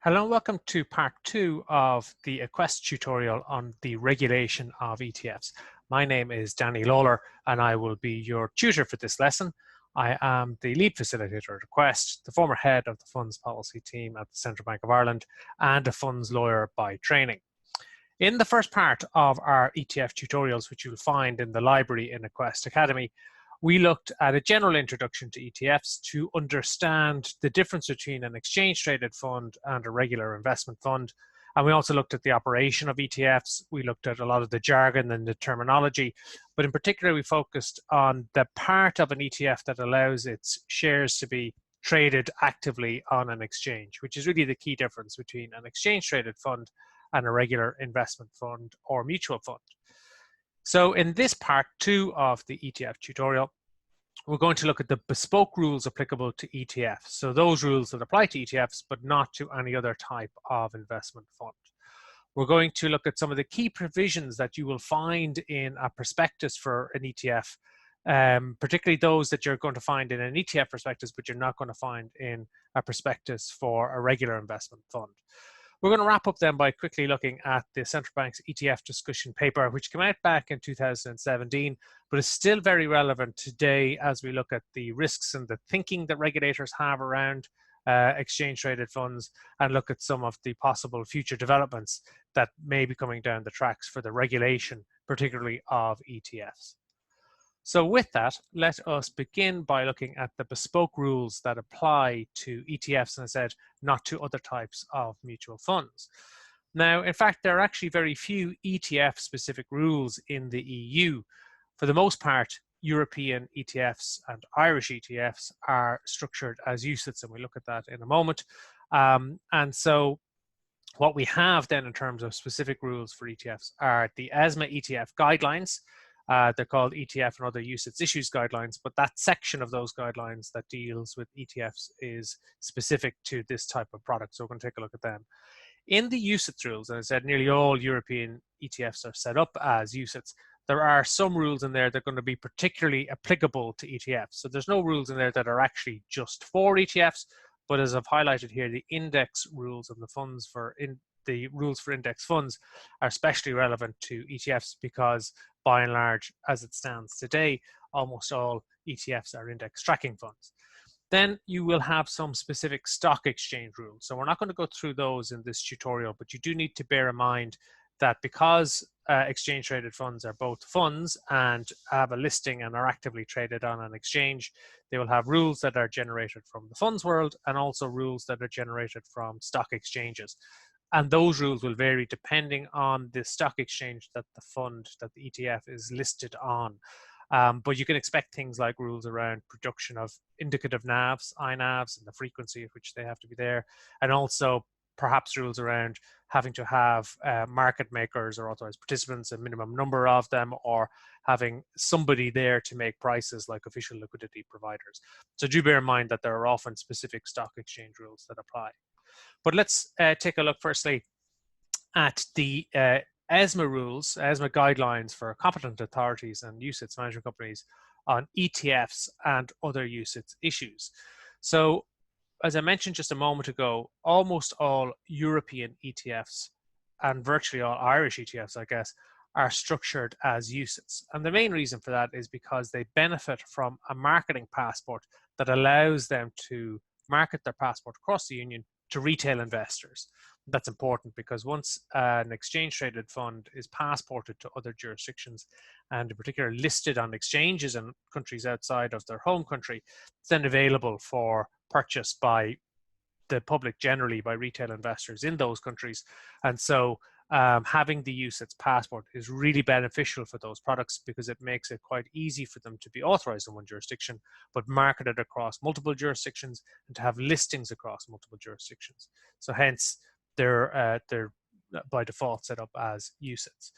Hello and welcome to part 2 of the Aquest tutorial on the regulation of ETFs. My name is Danny Lawlor and I will be your tutor for this lesson. I am the lead facilitator at Aquest, the former head of the funds policy team at the Central Bank of Ireland, and a funds lawyer by training. In the first part of our ETF tutorials, which you'll find in the library in Aquest Academy, we looked at a general introduction to ETFs to understand the difference between an exchange-traded fund and a regular investment fund. And we also looked at the operation of ETFs. We looked at a lot of the jargon and the terminology, but in particular, we focused on the part of an ETF that allows its shares to be traded actively on an exchange, which is really the key difference between an exchange-traded fund and a regular investment fund or mutual fund. So in this part 2 of the ETF tutorial, we're going to look at the bespoke rules applicable to ETFs. So those rules that apply to ETFs, but not to any other type of investment fund. We're going to look at some of the key provisions that you will find in a prospectus for an ETF, particularly those that you're going to find in an ETF prospectus, but you're not going to find in a prospectus for a regular investment fund. We're going to wrap up then by quickly looking at the Central Bank's ETF discussion paper, which came out back in 2017, but is still very relevant today as we look at the risks and the thinking that regulators have around exchange-traded funds and look at some of the possible future developments that may be coming down the tracks for the regulation, particularly of ETFs. So with that, let us begin by looking at the bespoke rules that apply to ETFs, and I said not to other types of mutual funds. Now, in fact, there are actually very few ETF-specific rules in the EU. For the most part, European ETFs and Irish ETFs are structured as UCITS, and we'll look at that in a moment. And so what we have then in terms of specific rules for ETFs are the ESMA ETF Guidelines. They're called ETF and other UCITS issues guidelines, but that section of those guidelines that deals with ETFs is specific to this type of product. So we're going to take a look at them. In the UCITS rules, as I said, nearly all European ETFs are set up as UCITS. There are some rules in there that are going to be particularly applicable to ETFs. So there's no rules in there that are actually just for ETFs, but as I've highlighted here, the index rules and the funds for the rules for index funds are especially relevant to ETFs because by and large, as it stands today, almost all ETFs are index tracking funds. Then you will have some specific stock exchange rules. So we're not going to go through those in this tutorial, but you do need to bear in mind that because exchange traded funds are both funds and have a listing and are actively traded on an exchange, they will have rules that are generated from the funds world and also rules that are generated from stock exchanges. And those rules will vary depending on the stock exchange that the fund, that the ETF is listed on. But you can expect things like rules around production of indicative NAVs, INAVs, and the frequency at which they have to be there. And also perhaps rules around having to have market makers or authorized participants, a minimum number of them, or having somebody there to make prices like official liquidity providers. So do bear in mind that there are often specific stock exchange rules that apply. But let's take a look firstly at the ESMA rules, ESMA guidelines for competent authorities and UCITS management companies on ETFs and other UCITS issues. So as I mentioned just a moment ago, almost all European ETFs and virtually all Irish ETFs, I guess, are structured as UCITS. And the main reason for that is because they benefit from a marketing passport that allows them to market their passport across the union to retail investors. That's important because once an exchange-traded fund is passported to other jurisdictions and in particular listed on exchanges in countries outside of their home country, it's then available for purchase by the public generally, by retail investors in those countries. And so having the UCITS passport is really beneficial for those products because it makes it quite easy for them to be authorized in one jurisdiction, but marketed across multiple jurisdictions and to have listings across multiple jurisdictions. So hence, they're by default set up as UCITS.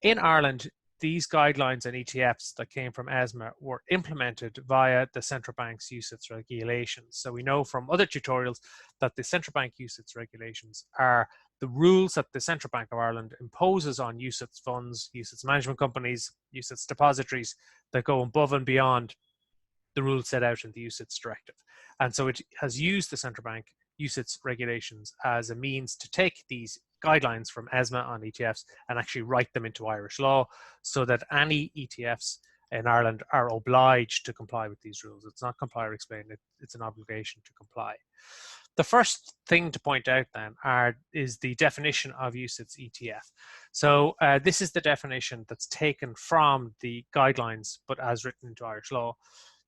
In Ireland, these guidelines and ETFs that came from ESMA were implemented via the Central Bank's UCITS regulations. So we know from other tutorials that the Central Bank UCITS regulations are the rules that the Central Bank of Ireland imposes on UCITS funds, UCITS management companies, UCITS depositories that go above and beyond the rules set out in the UCITS directive. And so it has used the Central Bank UCITS regulations as a means to take these guidelines from ESMA on ETFs and actually write them into Irish law so that any ETFs in Ireland are obliged to comply with these rules. It's not comply or explain, it's an obligation to comply. The first thing to point out then is the definition of UCITS ETF. So this is the definition that's taken from the guidelines, but as written into Irish law.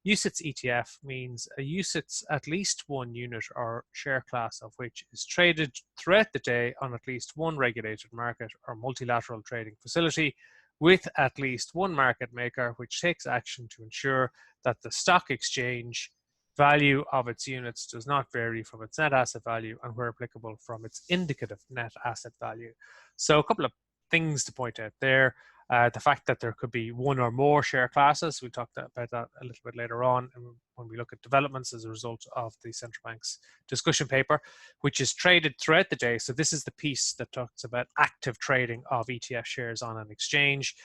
UCITS ETF means a UCITS at least one unit or share class of which is traded throughout the day on at least one regulated market or multilateral trading facility with at least one market maker which takes action to ensure that the stock exchange value of its units does not vary from its net asset value and where applicable from its indicative net asset value. So a couple of things to point out there. The fact that there could be one or more share classes, we talked about that a little bit later on when we look at developments as a result of the central bank's discussion paper, which is traded throughout the day. So this is the piece that talks about active trading of ETF shares on an exchange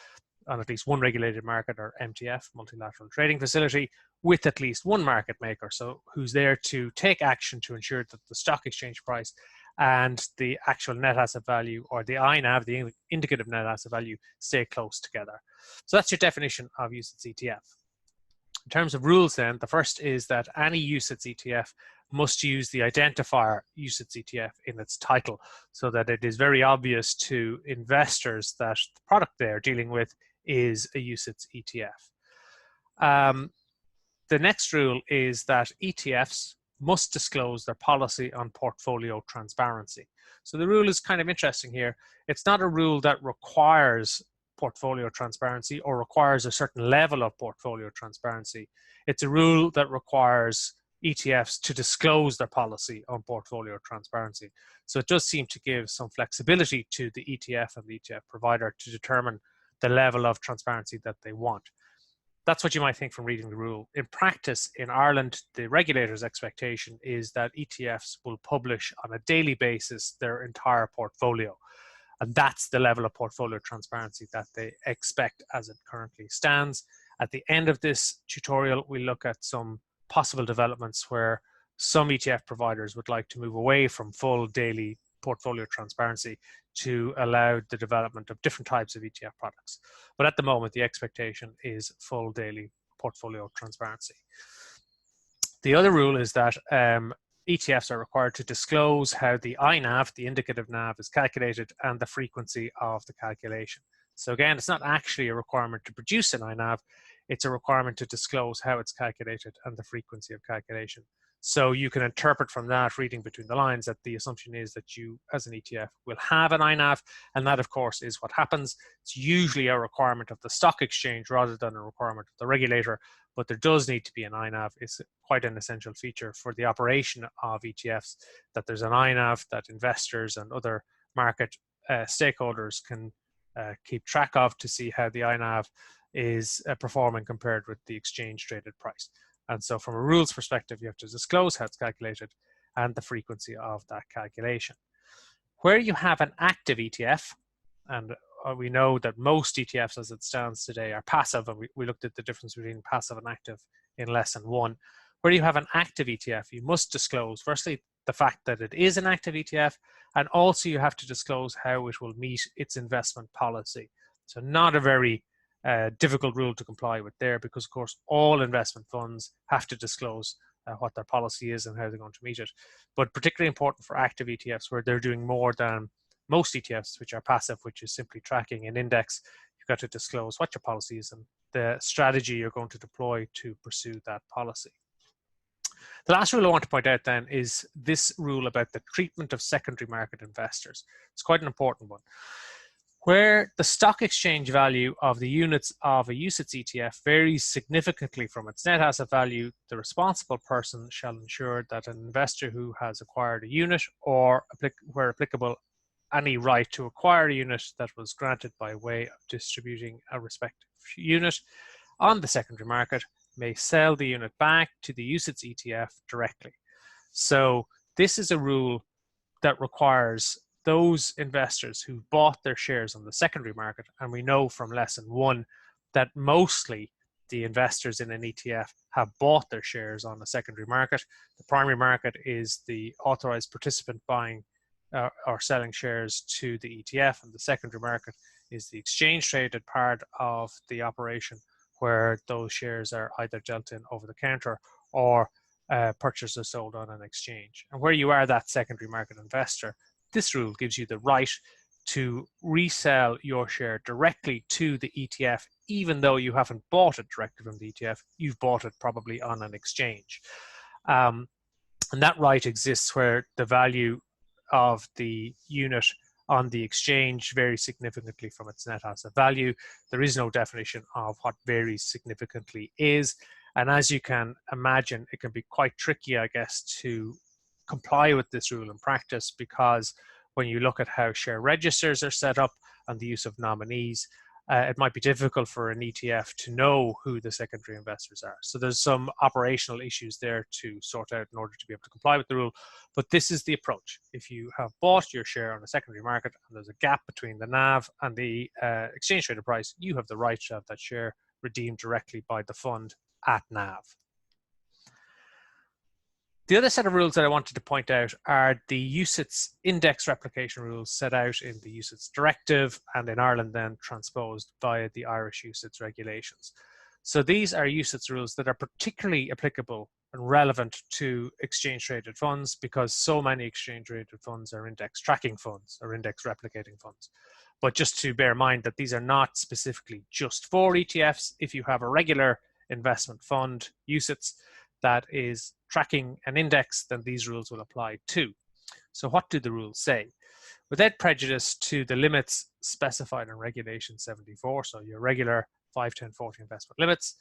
on at least one regulated market or MTF, multilateral trading facility, with at least one market maker, so who's there to take action to ensure that the stock exchange price and the actual net asset value, or the INAV, the indicative net asset value, stay close together. So that's your definition of UCITS ETF. In terms of rules then, the first is that any UCITS ETF must use the identifier UCITS ETF in its title so that it is very obvious to investors that the product they're dealing with is a UCITS ETF. The next rule is that ETFs must disclose their policy on portfolio transparency. So the rule is kind of interesting here. It's not a rule that requires portfolio transparency or requires a certain level of portfolio transparency. It's a rule that requires ETFs to disclose their policy on portfolio transparency. So it does seem to give some flexibility to the ETF and the ETF provider to determine the level of transparency that they want. That's what you might think from reading the rule. In practice, in Ireland, the regulator's expectation is that ETFs will publish on a daily basis their entire portfolio. And that's the level of portfolio transparency that they expect as it currently stands. At the end of this tutorial, we look at some possible developments where some ETF providers would like to move away from full daily portfolio transparency to allow the development of different types of ETF products. But at the moment, the expectation is full daily portfolio transparency. The other rule is that ETFs are required to disclose how the INAV, the indicative NAV, is calculated and the frequency of the calculation. So again, it's not actually a requirement to produce an INAV, it's a requirement to disclose how it's calculated and the frequency of calculation. So you can interpret from that, reading between the lines, that the assumption is that you, as an ETF, will have an INAV, and that, of course, is what happens. It's usually a requirement of the stock exchange rather than a requirement of the regulator, but there does need to be an INAV. It's quite an essential feature for the operation of ETFs, that there's an INAV that investors and other market stakeholders can keep track of to see how the INAV is performing compared with the exchange traded price. And so from a rules perspective, you have to disclose how it's calculated and the frequency of that calculation. Where you have an active ETF, and we know that most ETFs as it stands today are passive, and we looked at the difference between passive and active in lesson 1. Where you have an active ETF, you must disclose, firstly, the fact that it is an active ETF, and also you have to disclose how it will meet its investment policy. So not a very difficult rule to comply with there, because of course all investment funds have to disclose what their policy is and how they're going to meet it. But particularly important for active ETFs, where they're doing more than most ETFs, which are passive, which is simply tracking an index. You've got to disclose what your policy is and the strategy you're going to deploy to pursue that policy. The last rule I want to point out then is this rule about the treatment of secondary market investors. It's quite an important one. Where the stock exchange value of the units of a UCITS ETF varies significantly from its net asset value, the responsible person shall ensure that an investor who has acquired a unit, or where applicable, any right to acquire a unit that was granted by way of distributing a respective unit on the secondary market, may sell the unit back to the UCITS ETF directly. So this is a rule that requires those investors who bought their shares on the secondary market, and we know from lesson 1 that mostly the investors in an ETF have bought their shares on the secondary market. The primary market is the authorized participant buying or selling shares to the ETF, and the secondary market is the exchange traded part of the operation where those shares are either dealt in over the counter or purchased or sold on an exchange. And where you are that secondary market investor, this rule gives you the right to resell your share directly to the ETF, even though you haven't bought it directly from the ETF, you've bought it probably on an exchange. And that right exists where the value of the unit on the exchange varies significantly from its net asset value. There is no definition of what varies significantly is. And as you can imagine, it can be quite tricky, I guess, to comply with this rule in practice, because when you look at how share registers are set up and the use of nominees, it might be difficult for an ETF to know who the secondary investors are. So there's some operational issues there to sort out in order to be able to comply with the rule. But this is the approach. If you have bought your share on the secondary market and there's a gap between the NAV and the exchange traded price, you have the right to have that share redeemed directly by the fund at NAV. The other set of rules that I wanted to point out are the UCITS index replication rules set out in the UCITS directive and in Ireland then transposed via the Irish UCITS regulations. So these are UCITS rules that are particularly applicable and relevant to exchange traded funds because so many exchange traded funds are index tracking funds or index replicating funds. But just to bear in mind that these are not specifically just for ETFs. If you have a regular investment fund, UCITS, that is tracking an index, then these rules will apply too. So what do the rules say? Without prejudice to the limits specified in Regulation 74, so your regular 5, 10, 40 investment limits,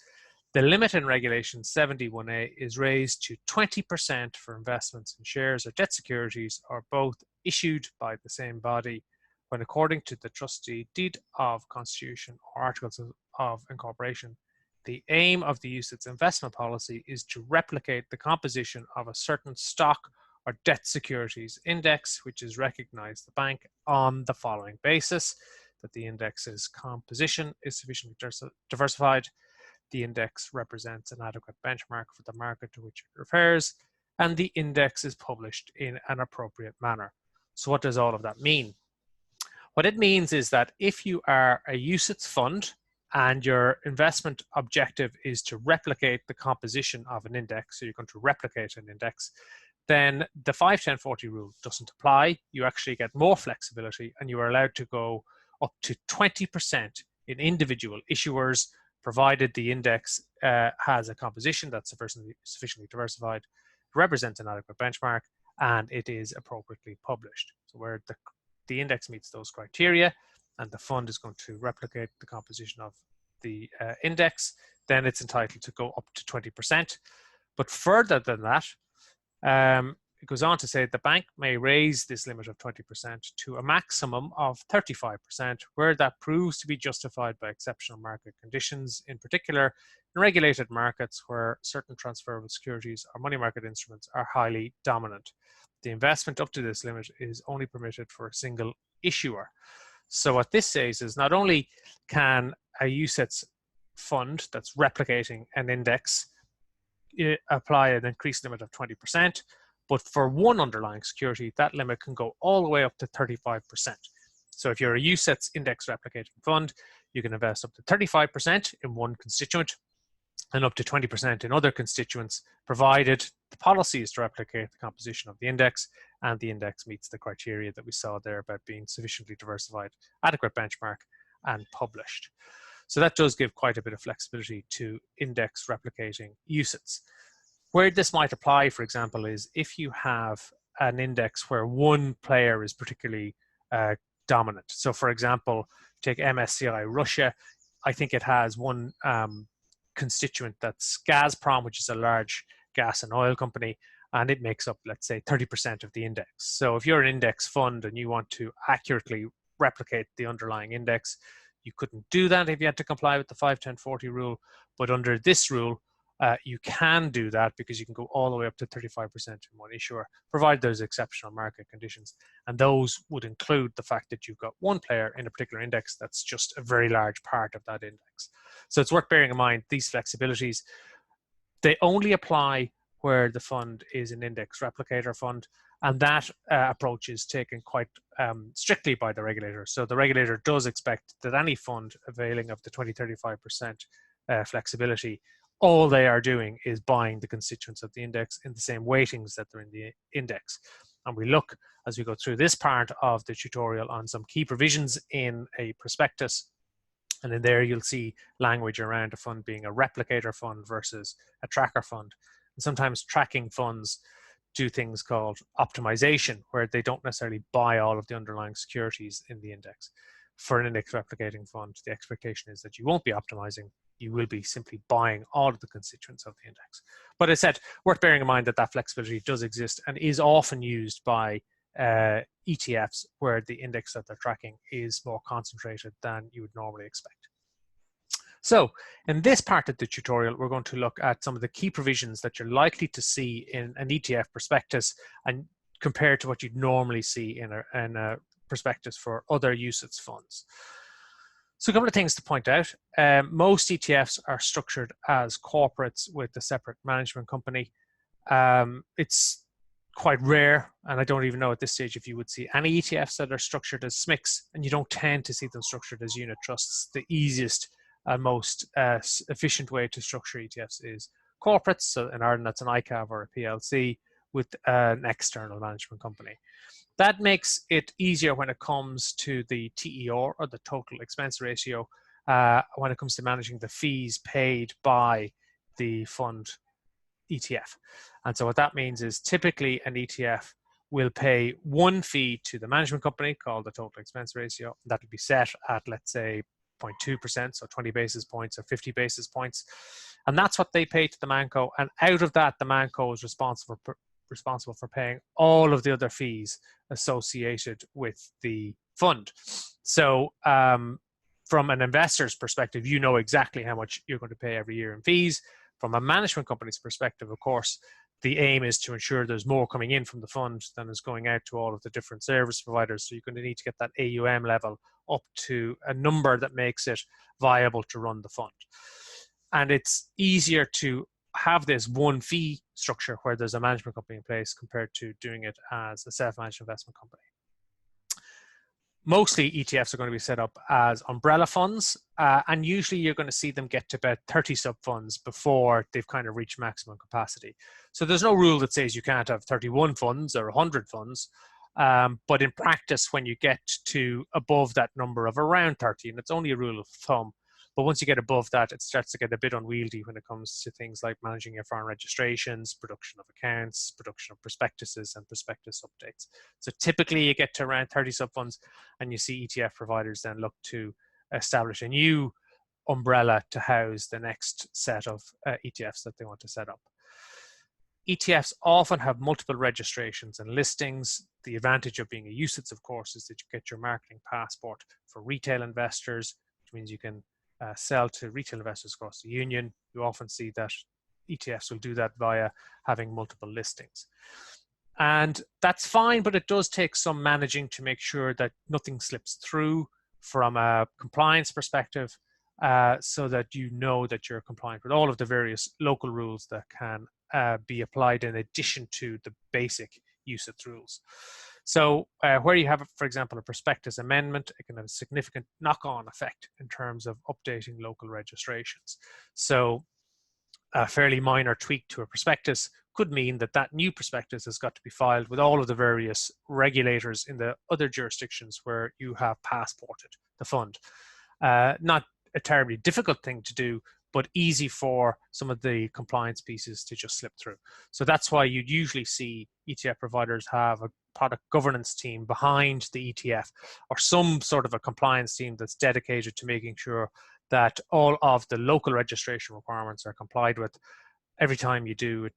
the limit in Regulation 71A is raised to 20% for investments in shares or debt securities or both issued by the same body when according to the trustee deed of constitution or articles of incorporation, the aim of the UCITS investment policy is to replicate the composition of a certain stock or debt securities index, which is recognized the bank on the following basis: that the index's composition is sufficiently diversified, the index represents an adequate benchmark for the market to which it refers, and the index is published in an appropriate manner. So what does all of that mean? What it means is that if you are a UCITS fund and your investment objective is to replicate the composition of an index, so you're going to replicate an index, then the 5, 10, 40 rule doesn't apply. You actually get more flexibility and you are allowed to go up to 20% in individual issuers, provided the index has a composition that's sufficiently diversified, represents an adequate benchmark, and it is appropriately published. So where the index meets those criteria, and the fund is going to replicate the composition of the index, then it's entitled to go up to 20%. But further than that, it goes on to say the bank may raise this limit of 20% to a maximum of 35%, where that proves to be justified by exceptional market conditions, in particular in regulated markets where certain transferable securities or money market instruments are highly dominant. The investment up to this limit is only permitted for a single issuer. So what this says is not only can a UCITS fund that's replicating an index apply an increased limit of 20%, but for one underlying security, that limit can go all the way up to 35%. So if you're a UCITS index replicating fund, you can invest up to 35% in one constituent and up to 20% in other constituents, provided the policy is to replicate the composition of the index and the index meets the criteria that we saw there about being sufficiently diversified, adequate benchmark, and published. So that does give quite a bit of flexibility to index replicating UCITS. Where this might apply, for example, is if you have an index where one player is particularly dominant. So for example, take MSCI Russia, I think it has one constituent that's Gazprom, which is a large gas and oil company, and it makes up, let's say, 30% of the index. So if you're an index fund and you want to accurately replicate the underlying index, you couldn't do that if you had to comply with the 5, 10, 40 rule. But under this rule, you can do that because you can go all the way up to 35% in one issuer, provided there's exceptional market conditions. And those would include the fact that you've got one player in a particular index that's just a very large part of that index. So it's worth bearing in mind these flexibilities. They only apply where the fund is an index replicator fund, and that approach is taken quite strictly by the regulator. So the regulator does expect that any fund availing of the 20-35% flexibility, all they are doing is buying the constituents of the index in the same weightings that they're in the index. And we look, as we go through this part of the tutorial, on some key provisions in a prospectus. And in there, you'll see language around a fund being a replicator fund versus a tracker fund. And sometimes tracking funds do things called optimization, where they don't necessarily buy all of the underlying securities in the index. For an index replicating fund, the expectation is that you won't be optimizing. You will be simply buying all of the constituents of the index. But as I said, worth bearing in mind that that flexibility does exist and is often used by ETFs where the index that they're tracking is more concentrated than you would normally expect. So in this part of the tutorial, we're going to look at some of the key provisions that you're likely to see in an ETF prospectus and compared to what you'd normally see in a prospectus for other UCITS funds. So a couple of things to point out. Most ETFs are structured as corporates with a separate management company. It's quite rare, and I don't even know at this stage if you would see any ETFs that are structured as SMICs, and you don't tend to see them structured as unit trusts. The easiest and most efficient way to structure ETFs is corporates. So in Ireland, that's an ICAV or a PLC with an external management company. That makes it easier when it comes to the TER, or the total expense ratio, when it comes to managing the fees paid by the fund ETF. And so what that means is typically an ETF will pay one fee to the management company called the total expense ratio. That would be set at, let's say, 0.2%, so 20 basis points or 50 basis points. And that's what they pay to the Manco. And out of that, the Manco is responsible for paying all of the other fees associated with the fund. So from an investor's perspective, you know exactly how much you're going to pay every year in fees. From a management company's perspective, of course, the aim is to ensure there's more coming in from the fund than is going out to all of the different service providers. So you're going to need to get that AUM level up to a number that makes it viable to run the fund. And it's easier to have this one fee structure where there's a management company in place compared to doing it as a self-managed investment company. Mostly ETFs are going to be set up as umbrella funds, and usually you're going to see them get to about 30 sub-funds before they've kind of reached maximum capacity. So there's no rule that says you can't have 31 funds or 100 funds, but in practice, when you get to above that number of around 30, and it's only a rule of thumb, but once you get above that, it starts to get a bit unwieldy when it comes to things like managing your foreign registrations, production of accounts, production of prospectuses, and prospectus updates. So typically you get to around 30 sub-funds, and you see ETF providers then look to establish a new umbrella to house the next set of ETFs that they want to set up. ETFs often have multiple registrations and listings. The advantage of being a UCITS, of course, is that you get your marketing passport for retail investors, which means you can sell to retail investors across the union. You often see that ETFs will do that via having multiple listings. And that's fine, but it does take some managing to make sure that nothing slips through from a compliance perspective, so that you know that you're compliant with all of the various local rules that can be applied in addition to the basic UCITS rules. So where you have, for example, a prospectus amendment, it can have a significant knock-on effect in terms of updating local registrations. So a fairly minor tweak to a prospectus could mean that that new prospectus has got to be filed with all of the various regulators in the other jurisdictions where you have passported the fund. Not a terribly difficult thing to do, but easy for some of the compliance pieces to just slip through. So that's why you'd usually see ETF providers have a product governance team behind the ETF, or some sort of a compliance team that's dedicated to making sure that all of the local registration requirements are complied with every time you do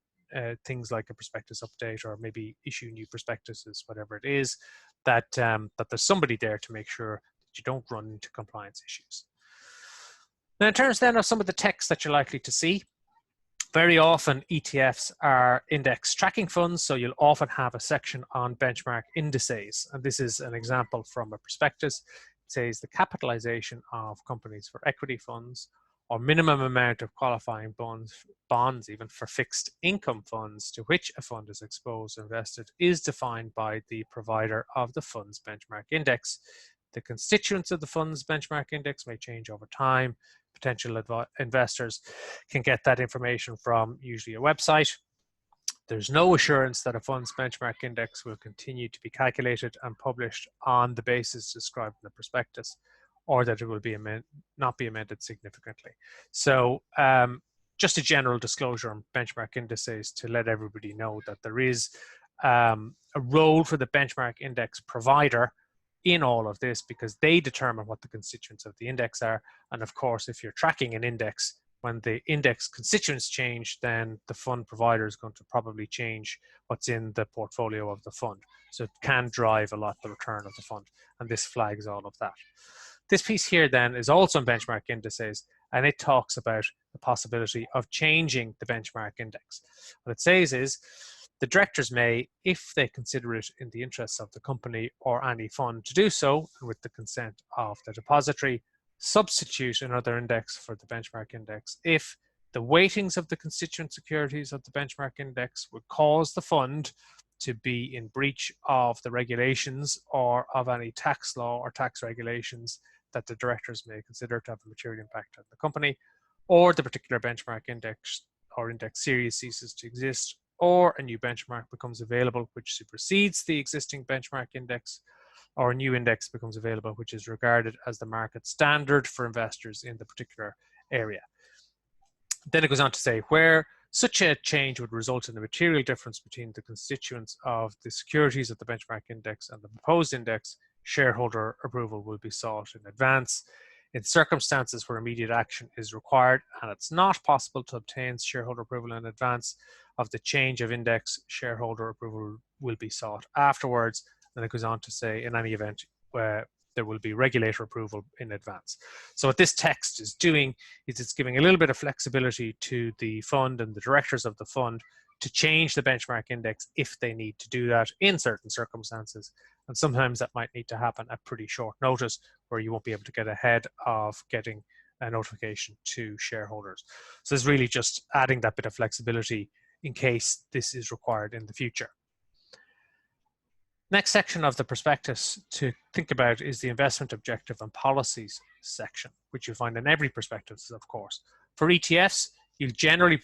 things like a prospectus update, or maybe issue new prospectuses, whatever it is, that there's somebody there to make sure that you don't run into compliance issues. Now, in terms then of some of the text that you're likely to see, Very often ETFs are index tracking funds, so you'll often have a section on benchmark indices. And this is an example from a prospectus. It says the capitalization of companies for equity funds or minimum amount of qualifying bonds even for fixed income funds to which a fund is exposed or invested is defined by the provider of the fund's benchmark index. The constituents of the fund's benchmark index may change over time. Potential investors can get that information from usually a website. There's no assurance that a fund's benchmark index will continue to be calculated and published on the basis described in the prospectus, or that it will be not be amended significantly. So just a general disclosure on benchmark indices to let everybody know that there is a role for the benchmark index provider in all of this, because they determine what the constituents of the index are. And of course, if you're tracking an index, when the index constituents change, then the fund provider is going to probably change what's in the portfolio of the fund. So it can drive a lot the return of the fund, and this flags all of that. This piece here then is also in benchmark indices, and it talks about the possibility of changing the benchmark index. What it says is, the directors may, if they consider it in the interests of the company or any fund to do so, and with the consent of the depository, substitute another index for the benchmark index if the weightings of the constituent securities of the benchmark index would cause the fund to be in breach of the regulations or of any tax law or tax regulations that the directors may consider to have a material impact on the company, or the particular benchmark index or index series ceases to exist, or a new benchmark becomes available which supersedes the existing benchmark index, or a new index becomes available which is regarded as the market standard for investors in the particular area. Then it goes on to say, where such a change would result in a material difference between the constituents of the securities of the benchmark index and the proposed index, shareholder approval will be sought in advance. In circumstances where immediate action is required and it's not possible to obtain shareholder approval in advance of the change of index, shareholder approval will be sought afterwards. And it goes on to say, in any event, where there will be regulator approval in advance. So what this text is doing is it's giving a little bit of flexibility to the fund and the directors of the fund to change the benchmark index if they need to do that in certain circumstances. And sometimes that might need to happen at pretty short notice, where you won't be able to get ahead of getting a notification to shareholders. So it's really just adding that bit of flexibility in case this is required in the future. Next section of the prospectus to think about is the investment objective and policies section, which you'll find in every prospectus, of course. For ETFs, you'll generally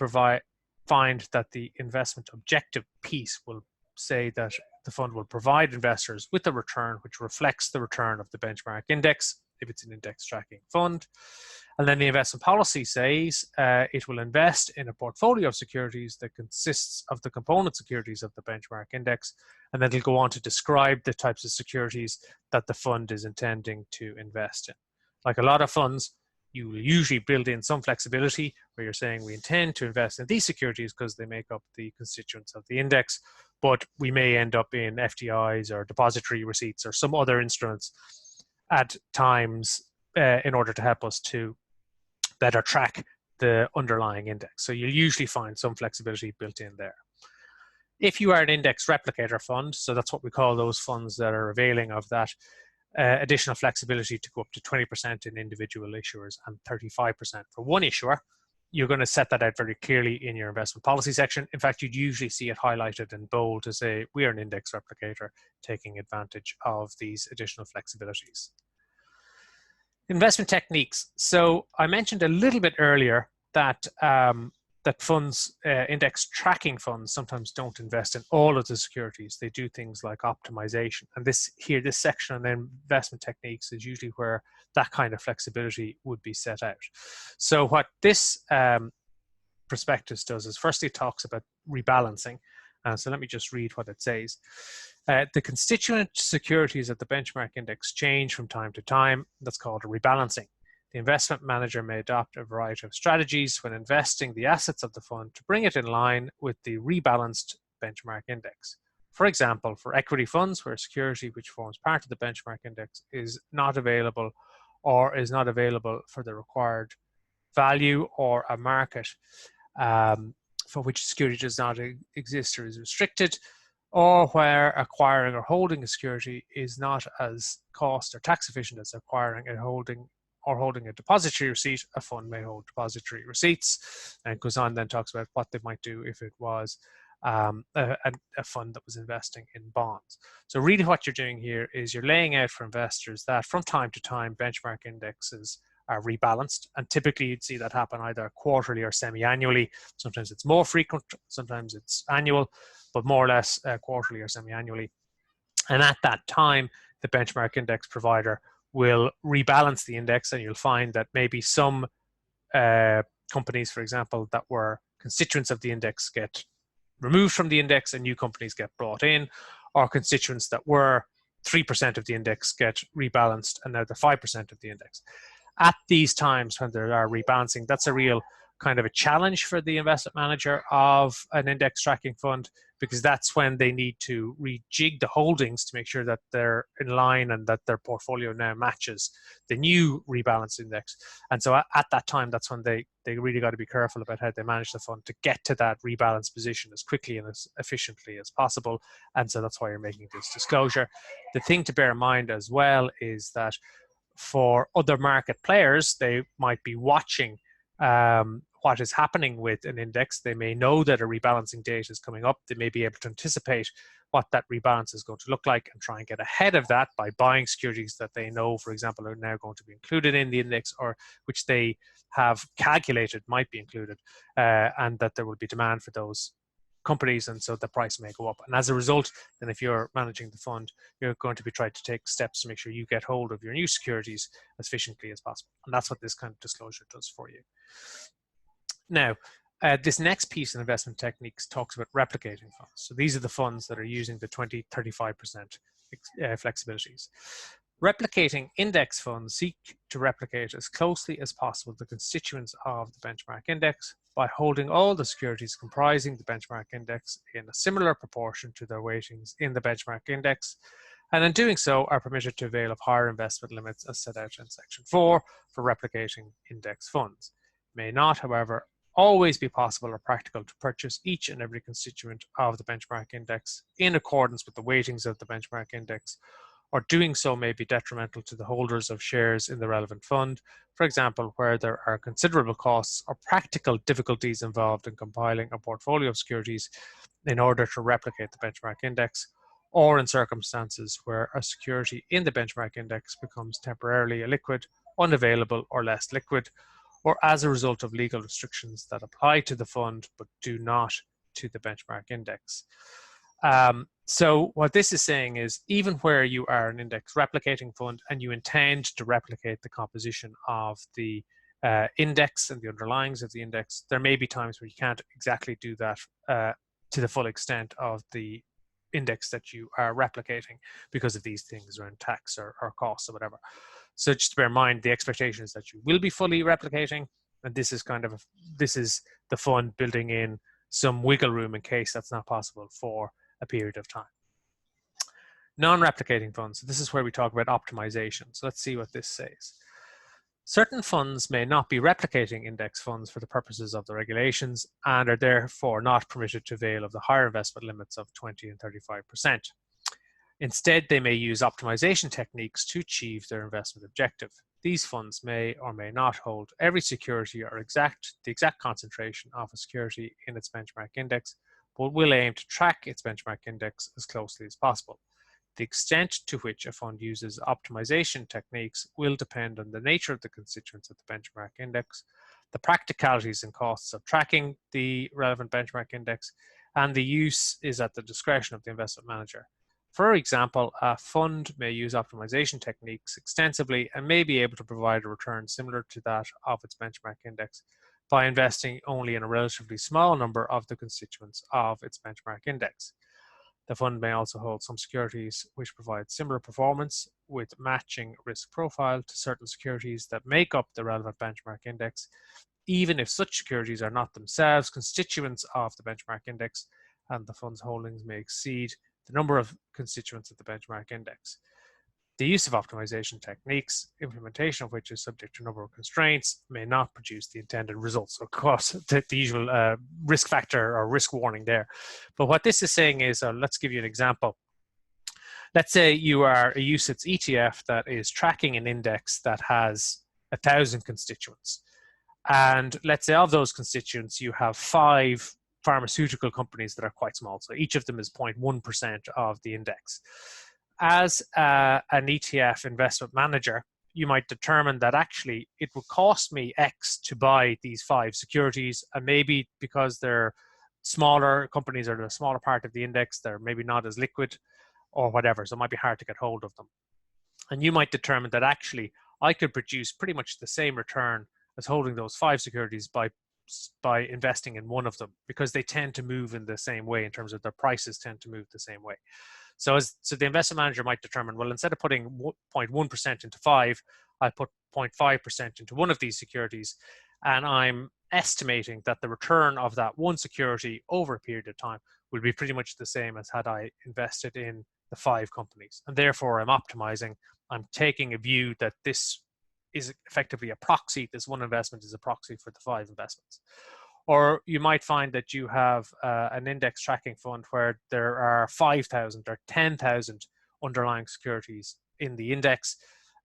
find that the investment objective piece will say that the fund will provide investors with a return which reflects the return of the benchmark index, if it's an index tracking fund. And then the investment policy says it will invest in a portfolio of securities that consists of the component securities of the benchmark index, and then it'll go on to describe the types of securities that the fund is intending to invest in. Like a lot of funds, you will usually build in some flexibility where you're saying we intend to invest in these securities because they make up the constituents of the index, but we may end up in FDIs or depository receipts or some other instruments at times in order to help us to better track the underlying index. So you'll usually find some flexibility built in there. If you are an index replicator fund, so that's what we call those funds that are availing of that additional flexibility to go up to 20% in individual issuers and 35% for one issuer, you're going to set that out very clearly in your investment policy section. In fact, you'd usually see it highlighted in bold to say, we are an index replicator taking advantage of these additional flexibilities. Investment techniques. So I mentioned a little bit earlier that that funds, index tracking funds, sometimes don't invest in all of the securities. They do things like optimization. And this section on investment techniques is usually where that kind of flexibility would be set out. So what this prospectus does is, firstly, it talks about rebalancing. So let me just read what it says. The constituent securities of the benchmark index change from time to time. That's called a rebalancing. The investment manager may adopt a variety of strategies when investing the assets of the fund to bring it in line with the rebalanced benchmark index. For example, for equity funds where a security which forms part of the benchmark index is not available or is not available for the required value or a market for which security does not exist or is restricted, or where acquiring or holding a security is not as cost or tax efficient as acquiring and holding a depository receipt. A fund may hold depository receipts, and goes on then talks about what they might do if it was a fund that was investing in bonds. So really what you're doing here is you're laying out for investors that from time to time benchmark indexes are rebalanced, and typically you'd see that happen either quarterly or semi-annually. Sometimes it's more frequent, sometimes it's annual, but more or less quarterly or semi-annually. And at that time, the benchmark index provider will rebalance the index, and you'll find that maybe some companies, for example, that were constituents of the index get removed from the index and new companies get brought in, or constituents that were 3% of the index get rebalanced and now they're 5% of the index. At these times when there are rebalancing, that's a real kind of a challenge for the investment manager of an index tracking fund, because that's when they need to rejig the holdings to make sure that they're in line and that their portfolio now matches the new rebalance index. And so at that time, that's when they really got to be careful about how they manage the fund to get to that rebalance position as quickly and as efficiently as possible. And so that's why you're making this disclosure. The thing to bear in mind as well is that for other market players, they might be watching what is happening with an index. They may know that a rebalancing date is coming up. They may be able to anticipate what that rebalance is going to look like and try and get ahead of that by buying securities that they know, for example, are now going to be included in the index, or which they have calculated might be included, and that there will be demand for those companies, and so the price may go up. And as a result, then if you're managing the fund, you're going to be trying to take steps to make sure you get hold of your new securities as efficiently as possible. And that's what this kind of disclosure does for you. Now, this next piece in investment techniques talks about replicating funds. So these are the funds that are using the 20-35% flexibilities. Replicating index funds seek to replicate as closely as possible the constituents of the benchmark index by holding all the securities comprising the benchmark index in a similar proportion to their weightings in the benchmark index, and in doing so are permitted to avail of higher investment limits as set out in Section 4 for replicating index funds. It may not, however, always be possible or practical to purchase each and every constituent of the benchmark index in accordance with the weightings of the benchmark index, or doing so may be detrimental to the holders of shares in the relevant fund, for example, where there are considerable costs or practical difficulties involved in compiling a portfolio of securities in order to replicate the benchmark index, or in circumstances where a security in the benchmark index becomes temporarily illiquid, unavailable, or less liquid, or as a result of legal restrictions that apply to the fund but do not to the benchmark index. So what this is saying is, even where you are an index replicating fund and you intend to replicate the composition of the index and the underlyings of the index, there may be times where you can't exactly do that to the full extent of the index that you are replicating because of these things around tax or costs or whatever. So just to bear in mind, the expectation is that you will be fully replicating, and this is the fund building in some wiggle room in case that's not possible for a period of time. Non-replicating funds. So this is where we talk about optimization. So let's see what this says. Certain funds may not be replicating index funds for the purposes of the regulations and are therefore not permitted to avail of the higher investment limits of 20 and 35%. Instead, they may use optimization techniques to achieve their investment objective. These funds may or may not hold every security or the exact concentration of a security in its benchmark index, but will aim to track its benchmark index as closely as possible. The extent to which a fund uses optimization techniques will depend on the nature of the constituents of the benchmark index, the practicalities and costs of tracking the relevant benchmark index, and the use is at the discretion of the investment manager. For example, a fund may use optimization techniques extensively and may be able to provide a return similar to that of its benchmark index by investing only in a relatively small number of the constituents of its benchmark index. The fund may also hold some securities which provide similar performance with matching risk profile to certain securities that make up the relevant benchmark index, even if such securities are not themselves constituents of the benchmark index and the fund's holdings may exceed the number of constituents of the benchmark index. The use of optimization techniques, implementation of which is subject to a number of constraints, may not produce the intended results. Of course, the usual risk factor or risk warning there. But what this is saying is, let's give you an example. Let's say you are a UCITS ETF that is tracking an index that has 1,000 constituents. And let's say of those constituents, you have 5 pharmaceutical companies that are quite small. So each of them is 0.1% of the index. As an ETF investment manager, you might determine that actually it would cost me X to buy these 5 securities, and maybe because they're smaller companies or a smaller part of the index, they're maybe not as liquid or whatever, so it might be hard to get hold of them. And you might determine that actually I could produce pretty much the same return as holding those 5 securities by investing in one of them, because they tend to move in the same way in terms of their prices tend to move the same way. So the investment manager might determine, well, instead of putting 0.1% into 5, I put 0.5% into one of these securities, and I'm estimating that the return of that one security over a period of time will be pretty much the same as had I invested in the 5 companies. And therefore, I'm optimizing. I'm taking a view that this is effectively a proxy. This one investment is a proxy for the 5 investments. Or you might find that you have an index tracking fund where there are 5,000 or 10,000 underlying securities in the index,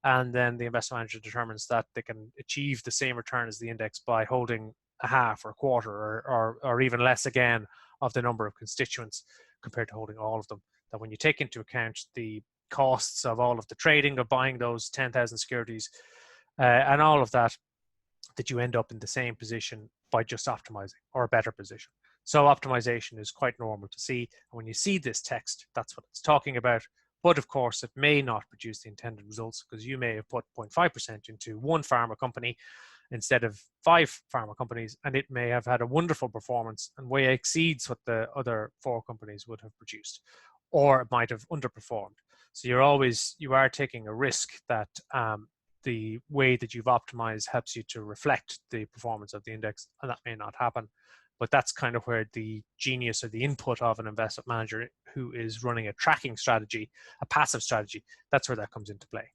and then the investment manager determines that they can achieve the same return as the index by holding a half or a quarter or even less again of the number of constituents compared to holding all of them. That when you take into account the costs of all of the trading of buying those 10,000 securities and all of that, that you end up in the same position by just optimizing, or a better position. So optimization is quite normal to see. And when you see this text, that's what it's talking about. But of course, it may not produce the intended results, because you may have put 0.5% into one pharma company instead of 5 pharma companies, and it may have had a wonderful performance and way exceeds what the other 4 companies would have produced, or it might have underperformed. So you are taking a risk that the way that you've optimized helps you to reflect the performance of the index, and that may not happen. But that's kind of where the genius or the input of an investment manager who is running a tracking strategy, a passive strategy, that's where that comes into play.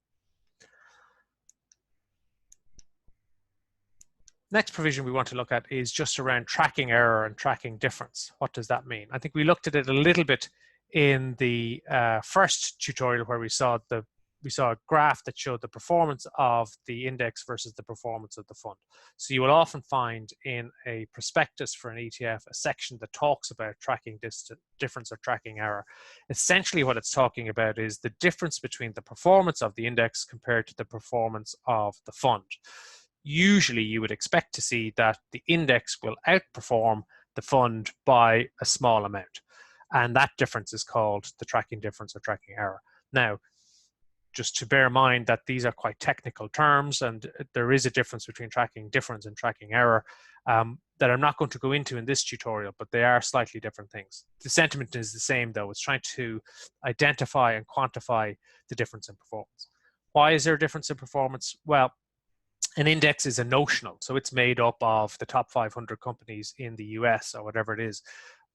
Next provision we want to look at is just around tracking error and tracking difference. What does that mean? I think we looked at it a little bit in the first tutorial, where we saw a graph that showed the performance of the index versus the performance of the fund. So you will often find in a prospectus for an ETF a section that talks about tracking difference or tracking error. Essentially what it's talking about is the difference between the performance of the index compared to the performance of the fund. Usually you would expect to see that the index will outperform the fund by a small amount. And that difference is called the tracking difference or tracking error. Now, just to bear in mind that these are quite technical terms, and there is a difference between tracking difference and tracking error that I'm not going to go into in this tutorial, but they are slightly different things. The sentiment is the same, though. It's trying to identify and quantify the difference in performance. Why is there a difference in performance? Well, an index is a notional, so it's made up of the top 500 companies in the US or whatever it is.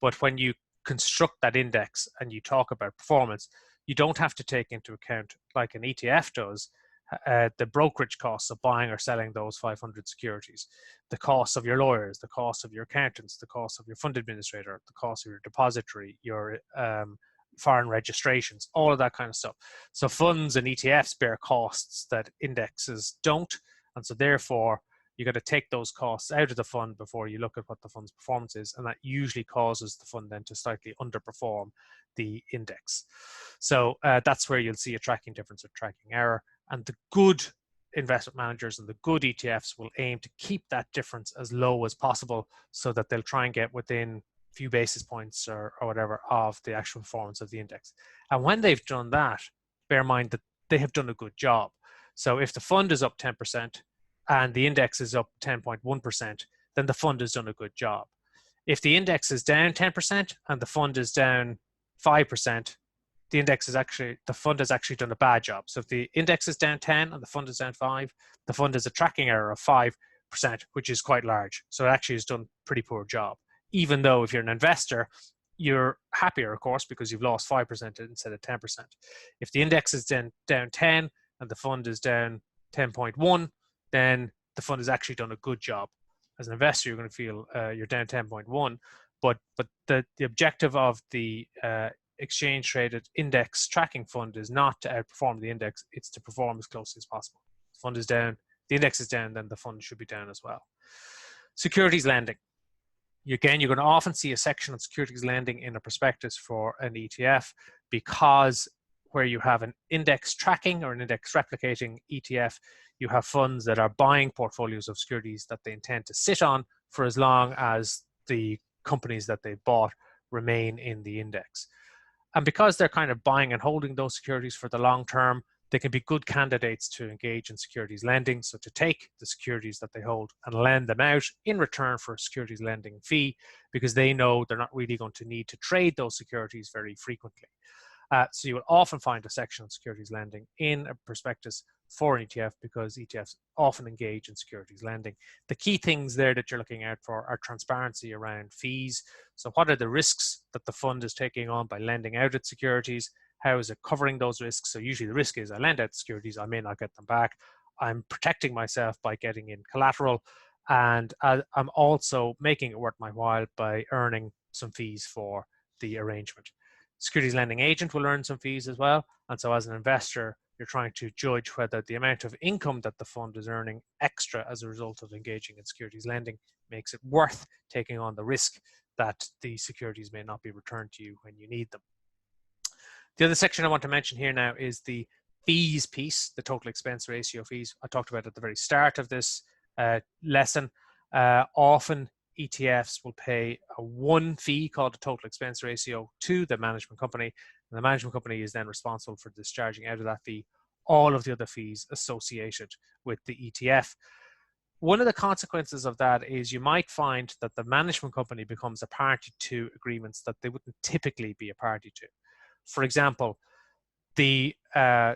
But when you construct that index and you talk about performance, you don't have to take into account, like an ETF does, the brokerage costs of buying or selling those 500 securities, the costs of your lawyers, the costs of your accountants, the costs of your fund administrator, the cost of your depository, your foreign registrations, all of that kind of stuff. So funds and ETFs bear costs that indexes don't, and so therefore you got to take those costs out of the fund before you look at what the fund's performance is, and that usually causes the fund then to slightly underperform the index. So that's where you'll see a tracking difference or tracking error, and the good investment managers and the good ETFs will aim to keep that difference as low as possible, so that they'll try and get within a few basis points or whatever of the actual performance of the index. And when they've done that, bear in mind that they have done a good job. So if the fund is up 10% and the index is up 10.1%, then the fund has done a good job. If the index is down 10% and the fund is down 5%, the fund has actually done a bad job. So if the index is down 10 and the fund is down 5, the fund has a tracking error of 5%, which is quite large. So it actually has done a pretty poor job. Even though if you're an investor, you're happier, of course, because you've lost 5% instead of 10%. If the index is down 10 and the fund is down 10.1, then the fund has actually done a good job. As an investor, you're going to feel you're down 10.1, but the objective of the exchange traded index tracking fund is not to outperform the index, it's to perform as closely as possible. The fund is down, the index is down, then the fund should be down as well. Securities lending. Again, you're going to often see a section on securities lending in a prospectus for an ETF, because where you have an index tracking or an index replicating ETF, you have funds that are buying portfolios of securities that they intend to sit on for as long as the companies that they bought remain in the index. And because they're kind of buying and holding those securities for the long term, they can be good candidates to engage in securities lending. So to take the securities that they hold and lend them out in return for a securities lending fee, because they know they're not really going to need to trade those securities very frequently. So you will often find a section on securities lending in a prospectus for an ETF, because ETFs often engage in securities lending. The key things there that you're looking out for are transparency around fees. So what are the risks that the fund is taking on by lending out its securities? How is it covering those risks? So usually the risk is I lend out securities, I may not get them back. I'm protecting myself by getting in collateral, and I'm also making it worth my while by earning some fees for the arrangement. Securities lending agent will earn some fees as well. And so as an investor, you're trying to judge whether the amount of income that the fund is earning extra as a result of engaging in securities lending makes it worth taking on the risk that the securities may not be returned to you when you need them. The other section I want to mention here now is the fees piece, the total expense ratio fees. I talked about at the very start of this lesson. Often ETFs will pay a one fee called a total expense ratio to the management company, and the management company is then responsible for discharging out of that fee all of the other fees associated with the ETF. One of the consequences of that is you might find that the management company becomes a party to agreements that they wouldn't typically be a party to. For example, the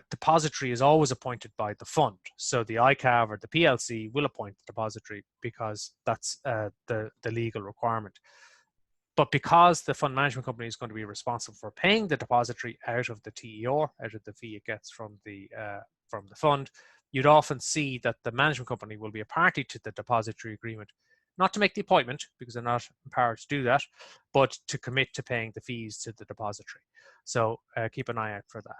depository is always appointed by the fund. So the ICAV or the PLC will appoint the depository because that's the legal requirement. But because the fund management company is going to be responsible for paying the depository out of the TER, out of the fee it gets from the fund, you'd often see that the management company will be a party to the depository agreement, not to make the appointment because they're not empowered to do that, but to commit to paying the fees to the depository. So keep an eye out for that.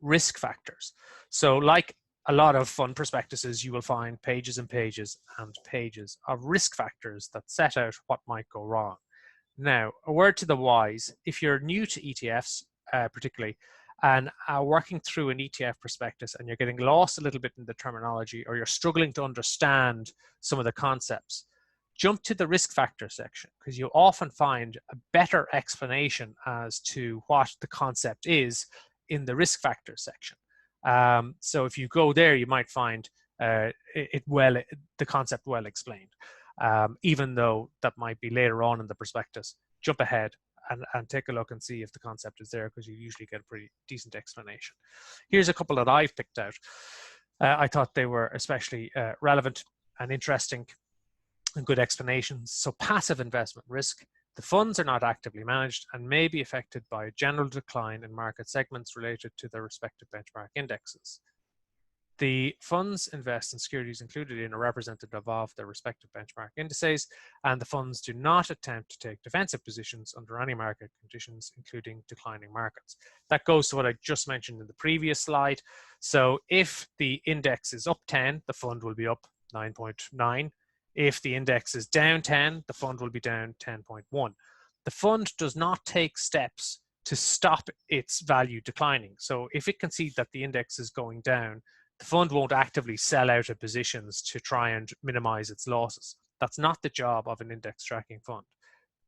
Risk factors. So like a lot of fund prospectuses, you will find pages and pages and pages of risk factors that set out what might go wrong. Now, a word to the wise, if you're new to ETFs particularly, and are working through an ETF prospectus and you're getting lost a little bit in the terminology, or you're struggling to understand some of the concepts, jump to the risk factor section, because you'll often find a better explanation as to what the concept is in the risk factor section. So if you go there, you might find the concept well explained, even though that might be later on in the prospectus. Jump ahead and take a look and see if the concept is there, because you usually get a pretty decent explanation. Here's a couple that I've picked out. I thought they were especially relevant and interesting and good explanations. So passive investment risk. The funds are not actively managed and may be affected by a general decline in market segments related to their respective benchmark indexes. The funds invest in securities included in or representative of their respective benchmark indices, and the funds do not attempt to take defensive positions under any market conditions, including declining markets. That goes to what I just mentioned in the previous slide. So if the index is up 10, the fund will be up 9.9. If the index is down 10, the fund will be down 10.1. The fund does not take steps to stop its value declining. So if it can see that the index is going down, the fund won't actively sell out of positions to try and minimize its losses. That's not the job of an index tracking fund.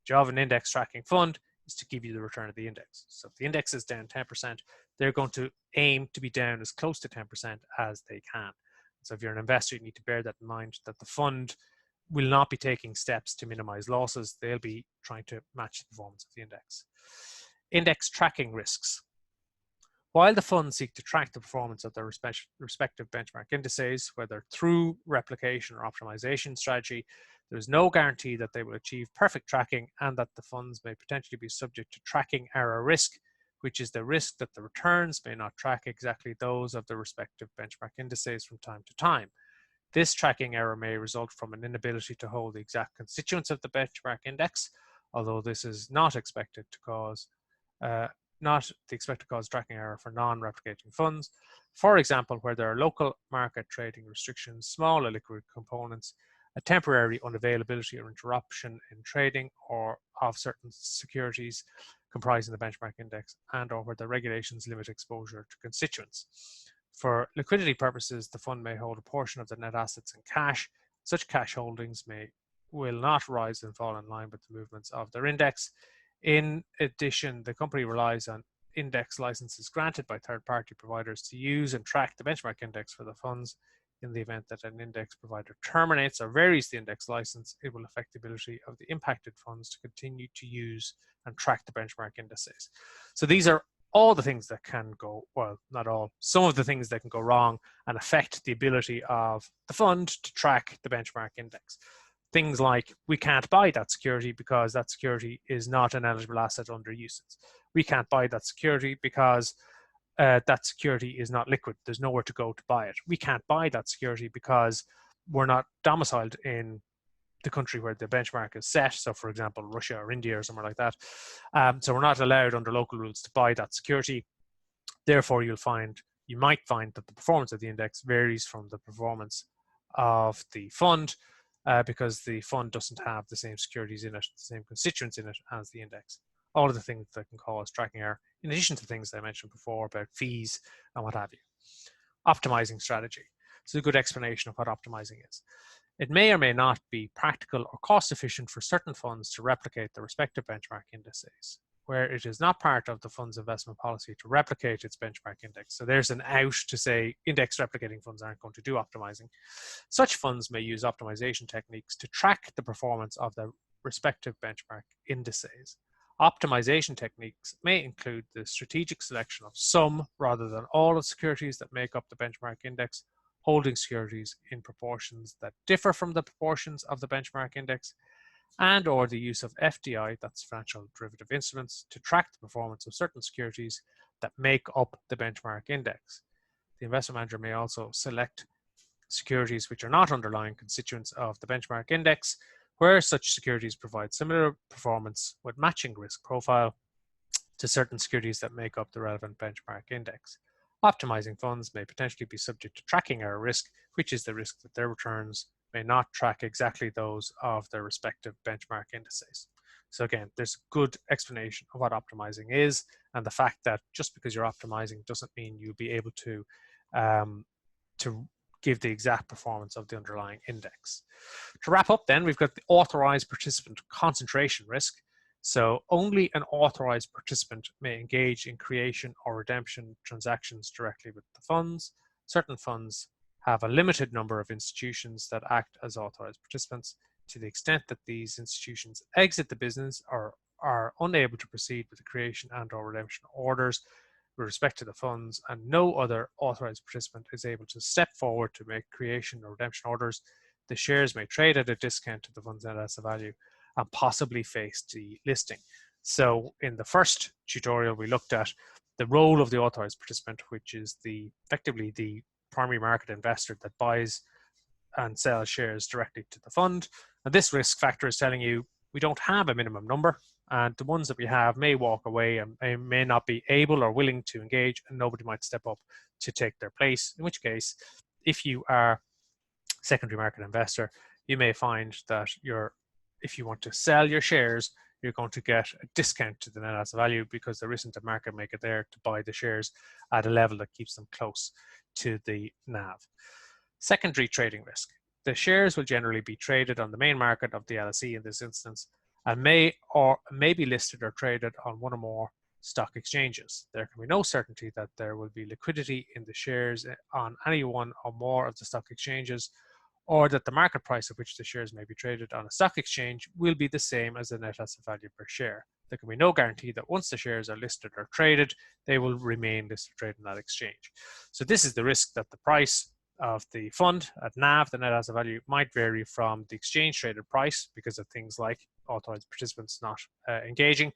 The job of an index tracking fund is to give you the return of the index. So if the index is down 10%, they're going to aim to be down as close to 10% as they can. So if you're an investor, you need to bear that in mind, that the fund will not be taking steps to minimize losses. They'll be trying to match the performance of the index. Index tracking risks. While the funds seek to track the performance of their respective benchmark indices, whether through replication or optimization strategy, There is no guarantee that they will achieve perfect tracking, and that the funds may potentially be subject to tracking error risk, which is the risk that the returns may not track exactly those of the respective benchmark indices from time to time. This tracking error may result from an inability to hold the exact constituents of the benchmark index, although this is not expected to cause tracking error for non-replicating funds. For example, where there are local market trading restrictions, small illiquid components, a temporary unavailability or interruption in trading or of certain securities comprising the benchmark index, and or where the regulations limit exposure to constituents. For liquidity purposes, the fund may hold a portion of the net assets in cash. Such cash holdings will not rise and fall in line with the movements of their index. In addition, the company relies on index licenses granted by third-party providers to use and track the benchmark index for the funds. In the event that an index provider terminates or varies the index license, it will affect the ability of the impacted funds to continue to use and track the benchmark indices. So these are all the things that can go, well, not all, some of the things that can go wrong and affect the ability of the fund to track the benchmark index. Things like, we can't buy that security because that security is not an eligible asset under UCITS. We can't buy that security because that security is not liquid. There's nowhere to go to buy it. We can't buy that security because we're not domiciled in the country where the benchmark is set. So for example, Russia or India or somewhere like that. So we're not allowed under local rules to buy that security. Therefore, you might find that the performance of the index varies from the performance of the fund because the fund doesn't have the same securities in it, the same constituents in it as the index. All of the things that can cause tracking error, in addition to things I mentioned before about fees and what have you. Optimizing strategy. It's a good explanation of what optimizing is. It may or may not be practical or cost efficient for certain funds to replicate the respective benchmark indices, where it is not part of the fund's investment policy to replicate its benchmark index. So there's an out to say index replicating funds aren't going to do optimizing. Such funds may use optimization techniques to track the performance of their respective benchmark indices. Optimization techniques may include the strategic selection of some rather than all of securities that make up the benchmark index, holding securities in proportions that differ from the proportions of the benchmark index, and or the use of FDI, that's financial derivative instruments, to track the performance of certain securities that make up the benchmark index. The investment manager may also select securities which are not underlying constituents of the benchmark index, where such securities provide similar performance with matching risk profile to certain securities that make up the relevant benchmark index. Optimizing funds may potentially be subject to tracking error risk, which is the risk that their returns may not track exactly those of their respective benchmark indices. So again, there's a good explanation of what optimizing is, and the fact that just because you're optimizing doesn't mean you'll be able to give the exact performance of the underlying index. To wrap up then, we've got the authorized participant concentration risk. So only an authorized participant may engage in creation or redemption transactions directly with the funds. Certain funds have a limited number of institutions that act as authorized participants. To the extent that these institutions exit the business or are unable to proceed with the creation and or redemption orders with respect to the funds, and no other authorized participant is able to step forward to make creation or redemption orders, the shares may trade at a discount to the fund's net asset value and possibly face delisting. So in the first tutorial, we looked at the role of the authorized participant, which is effectively the primary market investor that buys and sells shares directly to the fund. And this risk factor is telling you we don't have a minimum number, and the ones that we have may walk away and may not be able or willing to engage, and nobody might step up to take their place, in which case, if you are a secondary market investor, you may find that if you want to sell your shares, you're going to get a discount to the net asset value because there isn't a market maker there to buy the shares at a level that keeps them close to the NAV. Secondary trading risk. The shares will generally be traded on the main market of the LSE in this instance, and may be listed or traded on one or more stock exchanges. There can be no certainty that there will be liquidity in the shares on any one or more of the stock exchanges, or that the market price at which the shares may be traded on a stock exchange will be the same as the net asset value per share. There can be no guarantee that once the shares are listed or traded, they will remain listed or traded on that exchange. So this is the risk that the price the fund at NAV, the net asset value, might vary from the exchange traded price because of things like authorized participants not engaging,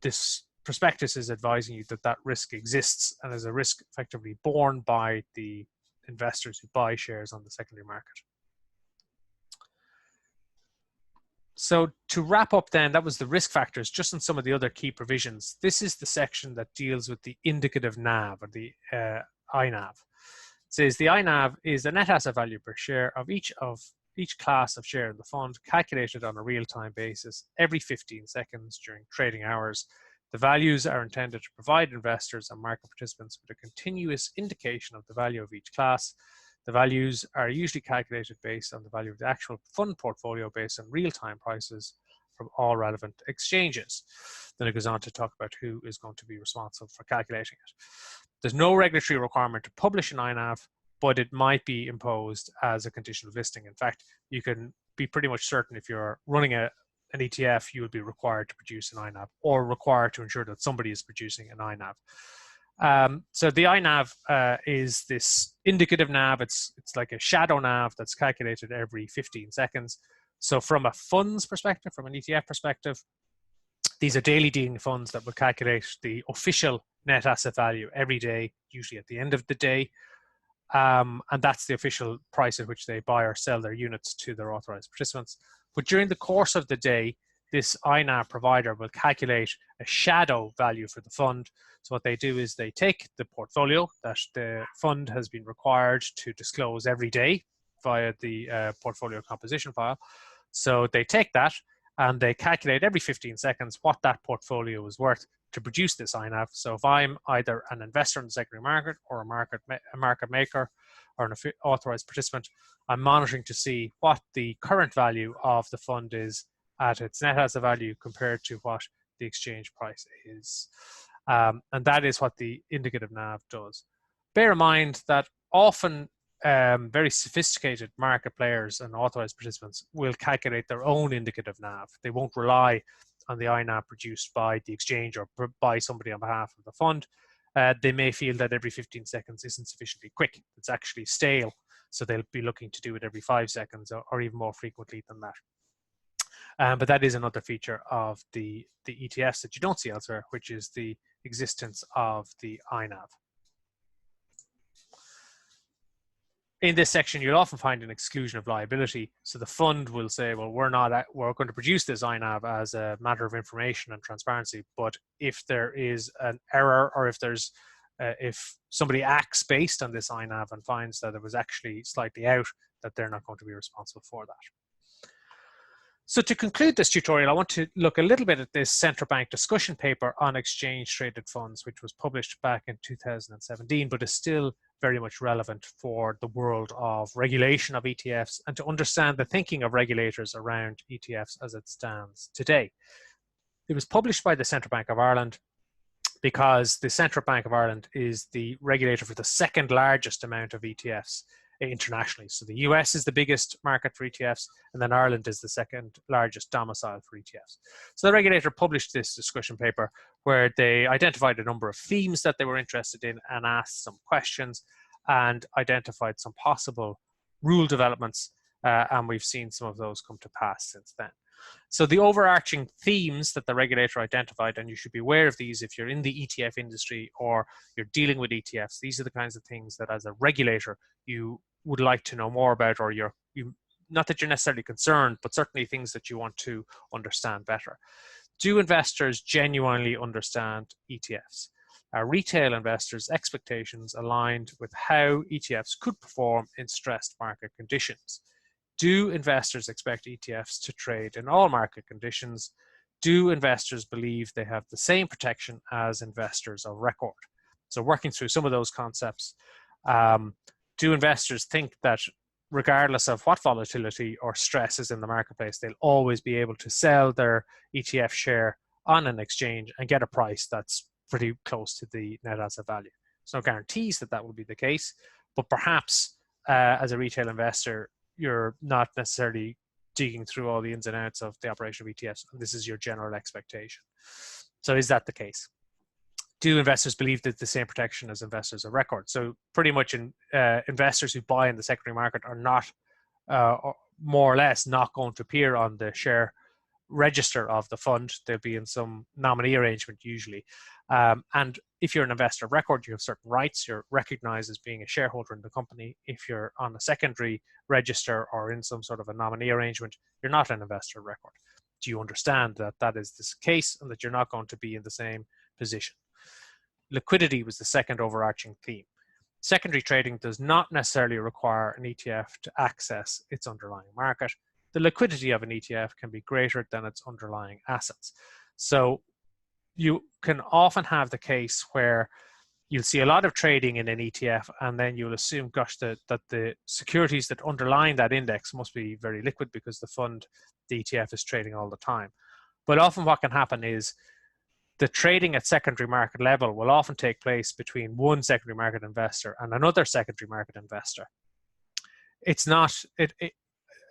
this prospectus is advising you that that risk exists and is a risk effectively borne by the investors who buy shares on the secondary market. So to wrap up then, that was the risk factors, just on some of the other key provisions. This is the section that deals with the indicative NAV, or the INAV. It says the INAV is the net asset value per share of each class of share in the fund, calculated on a real-time basis every 15 seconds during trading hours. The values are intended to provide investors and market participants with a continuous indication of the value of each class. The values are usually calculated based on the value of the actual fund portfolio based on real-time prices from all relevant exchanges. Then it goes on to talk about who is going to be responsible for calculating it. There's no regulatory requirement to publish an INAV, but it might be imposed as a condition of listing. In fact, you can be pretty much certain if you're running an ETF, you would be required to produce an INAV, or required to ensure that somebody is producing an INAV. So the INAV is this indicative NAV. It's like a shadow NAV that's calculated every 15 seconds. So from a funds perspective, from an ETF perspective, these are daily dealing funds that will calculate the official net asset value every day, usually at the end of the day. And that's the official price at which they buy or sell their units to their authorized participants. But during the course of the day, this INAV provider will calculate a shadow value for the fund. So what they do is they take the portfolio that the fund has been required to disclose every day via the portfolio composition file. So they take that and they calculate every 15 seconds what that portfolio is worth to produce this INAV. So if I'm either an investor in the secondary market or a market maker or an authorized participant, I'm monitoring to see what the current value of the fund is at its net asset value compared to what the exchange price is. And that is what the indicative NAV does. Bear in mind that often very sophisticated market players and authorized participants will calculate their own indicative NAV. They won't rely on the INAV produced by the exchange or by somebody on behalf of the fund. They may feel that every 15 seconds isn't sufficiently quick. It's actually stale. So they'll be looking to do it every 5 seconds or even more frequently than that. But that is another feature of the ETFs that you don't see elsewhere, which is the existence of the INAV. In this section, you'll often find an exclusion of liability. So the fund will say, well, we're going to produce this INAV as a matter of information and transparency. But if there is an error, or if somebody acts based on this INAV and finds that it was actually slightly out, that they're not going to be responsible for that. So to conclude this tutorial, I want to look a little bit at this central bank discussion paper on exchange traded funds, which was published back in 2017, but is still very much relevant for the world of regulation of ETFs and to understand the thinking of regulators around ETFs as it stands today. It was published by the Central Bank of Ireland because the Central Bank of Ireland is the regulator for the second largest amount of ETFs internationally. So the US is the biggest market for ETFs, and then Ireland is the second largest domicile for ETFs. So the regulator published this discussion paper where they identified a number of themes that they were interested in and asked some questions and identified some possible rule developments, and we've seen some of those come to pass since then. So the overarching themes that the regulator identified, and you should be aware of these if you're in the ETF industry or you're dealing with ETFs, these are the kinds of things that as a regulator you would like to know more about, or not that you're necessarily concerned, but certainly things that you want to understand better. Do investors genuinely understand ETFs? Are retail investors' expectations aligned with how ETFs could perform in stressed market conditions? Do investors expect ETFs to trade in all market conditions? Do investors believe they have the same protection as investors of record? So working through some of those concepts, do investors think that regardless of what volatility or stress is in the marketplace, they'll always be able to sell their ETF share on an exchange and get a price that's pretty close to the net asset value? There's no guarantees that that will be the case, but perhaps as a retail investor, you're not necessarily digging through all the ins and outs of the operation of ETFs, and this is your general expectation. So is that the case? do investors believe that the same protection as investors of record? So pretty much investors who buy in the secondary market are not, more or less, not going to appear on the share register of the fund. They'll be in some nominee arrangement usually. And if you're an investor of record, you have certain rights. You're recognized as being a shareholder in the company. If you're on a secondary register or in some sort of a nominee arrangement, you're not an investor of record. Do you understand that that is the case and that you're not going to be in the same position? Liquidity was the second overarching theme. Secondary trading does not necessarily require an ETF to access its underlying market. The liquidity of an ETF can be greater than its underlying assets. So you can often have the case where you'll see a lot of trading in an ETF, and then you'll assume, gosh, that the securities that underlie that index must be very liquid because the fund, the ETF, is trading all the time. But often what can happen is the trading at secondary market level will often take place between one secondary market investor and another secondary market investor. It's not,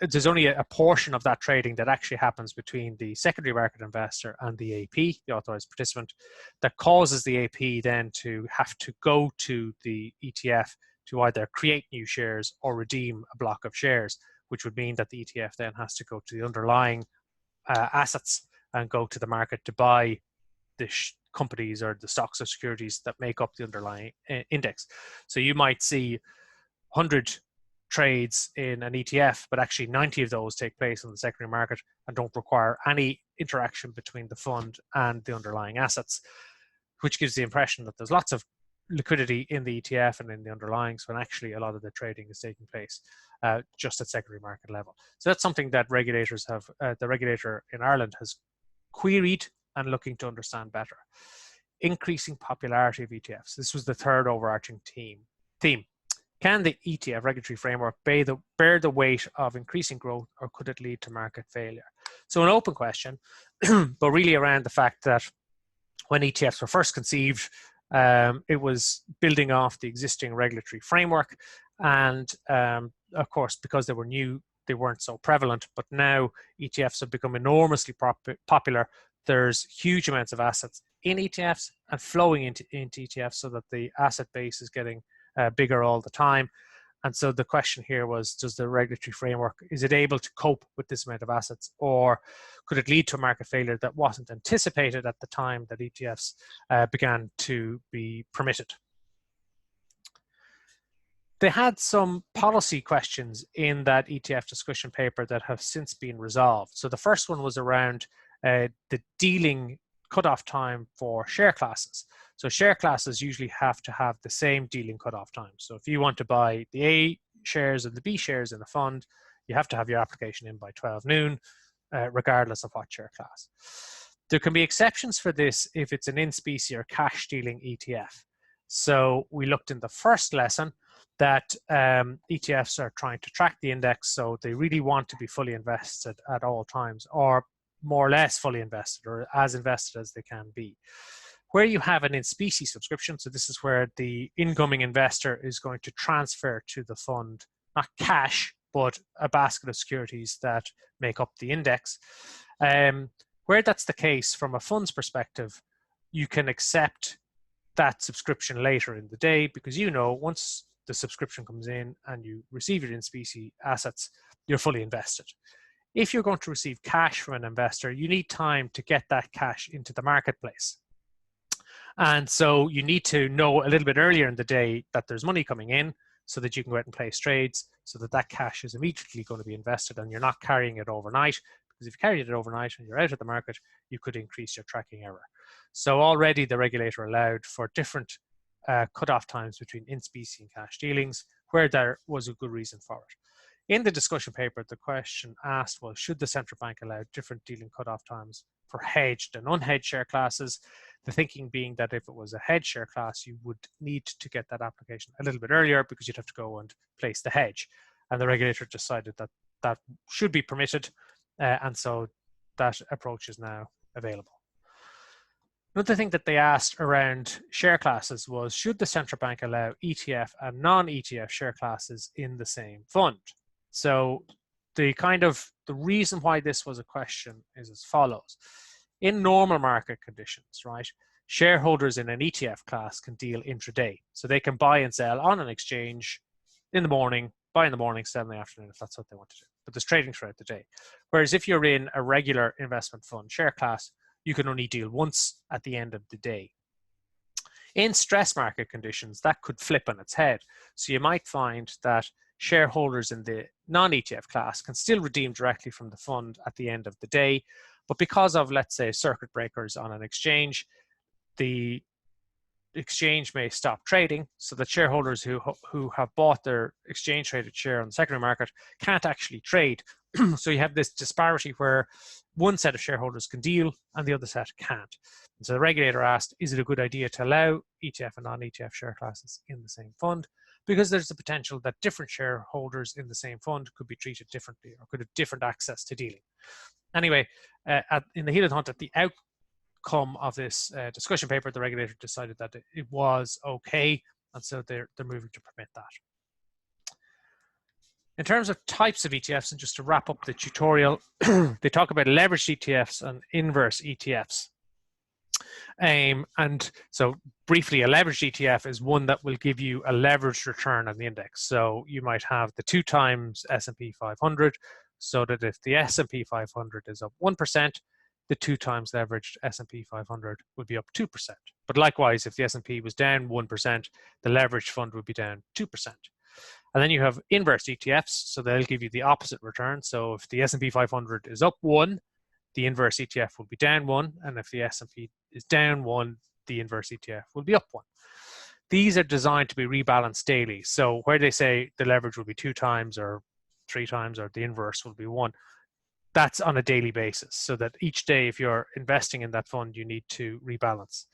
there's only a portion of that trading that actually happens between the secondary market investor and the AP, the authorized participant, that causes the AP then to have to go to the ETF to either create new shares or redeem a block of shares, which would mean that the ETF then has to go to the underlying assets and go to the market to buy the companies or the stocks or securities that make up the underlying index. So you might see 100 trades in an ETF, but actually 90 of those take place on the secondary market and don't require any interaction between the fund and the underlying assets, which gives the impression that there's lots of liquidity in the ETF and in the underlyings, when actually a lot of the trading is taking place just at secondary market level. So that's something that regulators have, the regulator in Ireland has queried and looking to understand better. Increasing popularity of ETFs. This was the third overarching theme. Can the ETF regulatory framework bear the weight of increasing growth, or could it lead to market failure? So an open question, but really around the fact that when ETFs were first conceived, it was building off the existing regulatory framework. And of course, because they were new, they weren't so prevalent, but now ETFs have become enormously popular. There's huge amounts of assets in ETFs and flowing into ETFs, so that the asset base is getting bigger all the time. And so the question here was, does the regulatory framework, is it able to cope with this amount of assets, or could it lead to a market failure that wasn't anticipated at the time that ETFs began to be permitted? They had some policy questions in that ETF discussion paper that have since been resolved. So the first one was around the dealing cutoff time for share classes. So share classes usually have to have the same dealing cutoff time. So if you want to buy the A shares and the B shares in the fund, you have to have your application in by 12 noon, regardless of what share class. There can be exceptions for this if it's an in-specie or cash dealing ETF. So we looked in the first lesson that ETFs are trying to track the index, so they really want to be fully invested at all times, or more or less fully invested, or as invested as they can be. Where you have an in-specie subscription, so this is where the incoming investor is going to transfer to the fund, not cash, but a basket of securities that make up the index. Where that's the case from a fund's perspective, you can accept that subscription later in the day, because you know once the subscription comes in and you receive your in-specie assets, you're fully invested. If you're going to receive cash from an investor, you need time to get that cash into the marketplace. And so you need to know a little bit earlier in the day that there's money coming in, so that you can go out and place trades, so that that cash is immediately going to be invested and you're not carrying it overnight. Because if you carried it overnight and you're out of the market, you could increase your tracking error. So already the regulator allowed for different cutoff times between in-specie and cash dealings, where there was a good reason for it. In the discussion paper, the question asked was, should the central bank allow different dealing cutoff times for hedged and unhedged share classes? The thinking being that if it was a hedged share class, you would need to get that application a little bit earlier, because you'd have to go and place the hedge. And the regulator decided that that should be permitted, and so that approach is now available. Another thing that they asked around share classes was, should the central bank allow ETF and non-ETF share classes in the same fund? So the reason why this was a question is as follows. In normal market conditions, right, shareholders in an ETF class can deal intraday. So they can buy and sell on an exchange in the morning, buy in the morning, sell in the afternoon if that's what they want to do. But there's trading throughout the day. Whereas if you're in a regular investment fund share class, you can only deal once at the end of the day. In stress market conditions, that could flip on its head. So you might find that shareholders in the non-ETF class can still redeem directly from the fund at the end of the day. But because of, let's say, circuit breakers on an exchange, the exchange may stop trading, so that shareholders who have bought their exchange traded share on the secondary market can't actually trade. So you have this disparity where one set of shareholders can deal and the other set can't. And so the regulator asked, is it a good idea to allow ETF and non-ETF share classes in the same fund? Because there's the potential that different shareholders in the same fund could be treated differently or could have different access to dealing. Anyway, in the heat of the hunt, at the outcome of this discussion paper, the regulator decided that it was okay, and so they're moving to permit that. In terms of types of ETFs, and just to wrap up the tutorial, they talk about leveraged ETFs and inverse ETFs. And so briefly, a leveraged ETF is one that will give you a leveraged return on the index. So you might have the 2 times S&P 500, so that if the S&P 500 is up 1%, the 2 times leveraged S&P 500 would be up 2%. But likewise, if the S&P was down 1%, the leveraged fund would be down 2%. And then you have inverse ETFs, so they'll give you the opposite return. So if the S&P 500 is up 1, the inverse ETF will be down 1, and if the S&P is down 1, the inverse ETF will be up 1. These are designed to be rebalanced daily. So where they say the leverage will be 2 times or 3 times or the inverse will be 1, that's on a daily basis, so that each day, if you're investing in that fund, you need to rebalance.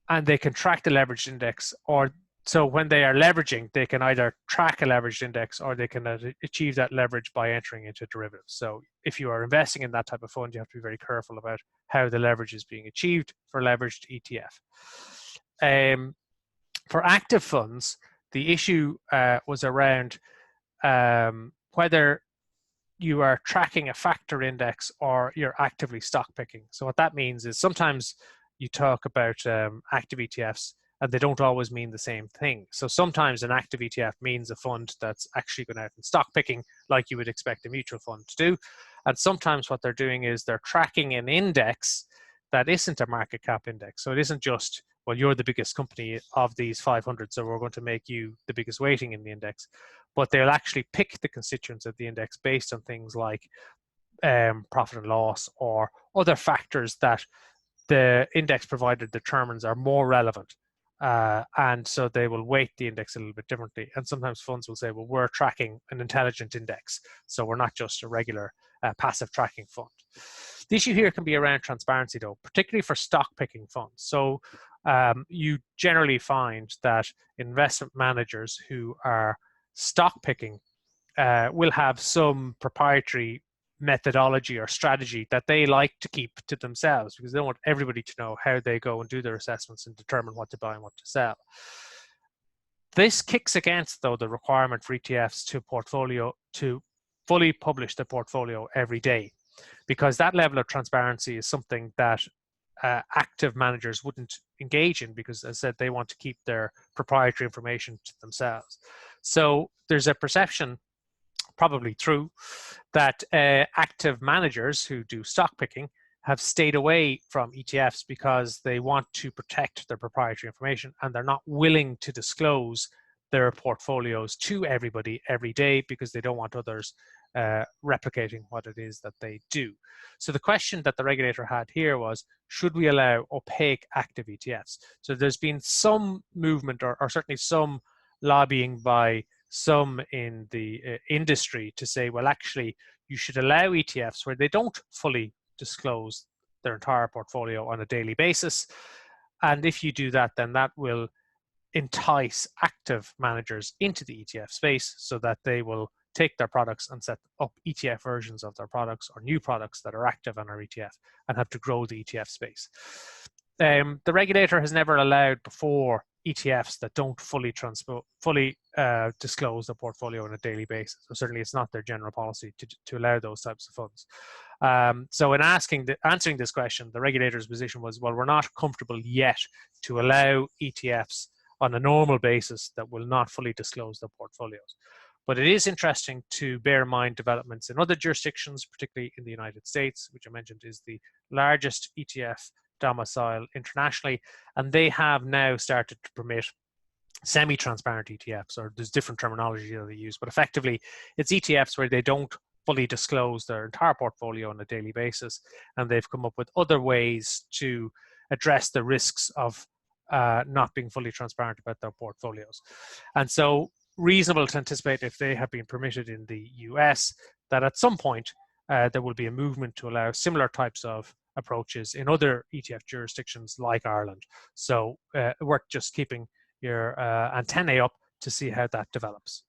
And they can track the leveraged index, or so when they are leveraging, they can either track a leveraged index or they can achieve that leverage by entering into derivatives. So if you are investing in that type of fund, you have to be very careful about how the leverage is being achieved for leveraged ETF. For active funds, the issue was around whether you are tracking a factor index or you're actively stock picking. So what that means is sometimes you talk about active ETFs and they don't always mean the same thing. So sometimes an active ETF means a fund that's actually going out and stock picking like you would expect a mutual fund to do. And sometimes what they're doing is they're tracking an index that isn't a market cap index. So it isn't just, well, you're the biggest company of these 500, so we're going to make you the biggest weighting in the index. But they'll actually pick the constituents of the index based on things like profit and loss or other factors that the index provider determines are more relevant. And so they will weight the index a little bit differently. And sometimes funds will say, well, we're tracking an intelligent index, so we're not just a regular passive tracking fund. The issue here can be around transparency, though, particularly for stock picking funds. So you generally find that investment managers who are stock picking will have some proprietary methodology or strategy that they like to keep to themselves because they don't want everybody to know how they go and do their assessments and determine what to buy and what to sell. This kicks against, though, the requirement for ETFs to fully publish the portfolio every day, because that level of transparency is something that active managers wouldn't engage in because, as I said, they want to keep their proprietary information to themselves. So there's a perception, probably true, that active managers who do stock picking have stayed away from ETFs because they want to protect their proprietary information and they're not willing to disclose their portfolios to everybody every day because they don't want others replicating what it is that they do. So the question that the regulator had here was, should we allow opaque active ETFs? So there's been some movement or certainly some lobbying by some in the industry to say, well, actually, you should allow ETFs where they don't fully disclose their entire portfolio on a daily basis. And if you do that, then that will entice active managers into the ETF space so that they will take their products and set up ETF versions of their products or new products that are active on our ETF and have to grow the ETF space. The regulator has never allowed before ETFs that don't fully disclose the portfolio on a daily basis. So certainly it's not their general policy to allow those types of funds. So in answering this question, the regulator's position was, well, we're not comfortable yet to allow ETFs on a normal basis that will not fully disclose their portfolios. But it is interesting to bear in mind developments in other jurisdictions, particularly in the United States, which I mentioned is the largest ETF domicile internationally, and they have now started to permit semi-transparent ETFs, or there's different terminology that they use, but effectively it's ETFs where they don't fully disclose their entire portfolio on a daily basis, and they've come up with other ways to address the risks of not being fully transparent about their portfolios. And so reasonable to anticipate, if they have been permitted in the US, that at some point there will be a movement to allow similar types of approaches in other ETF jurisdictions like Ireland. So worth just keeping your antennae up to see how that develops.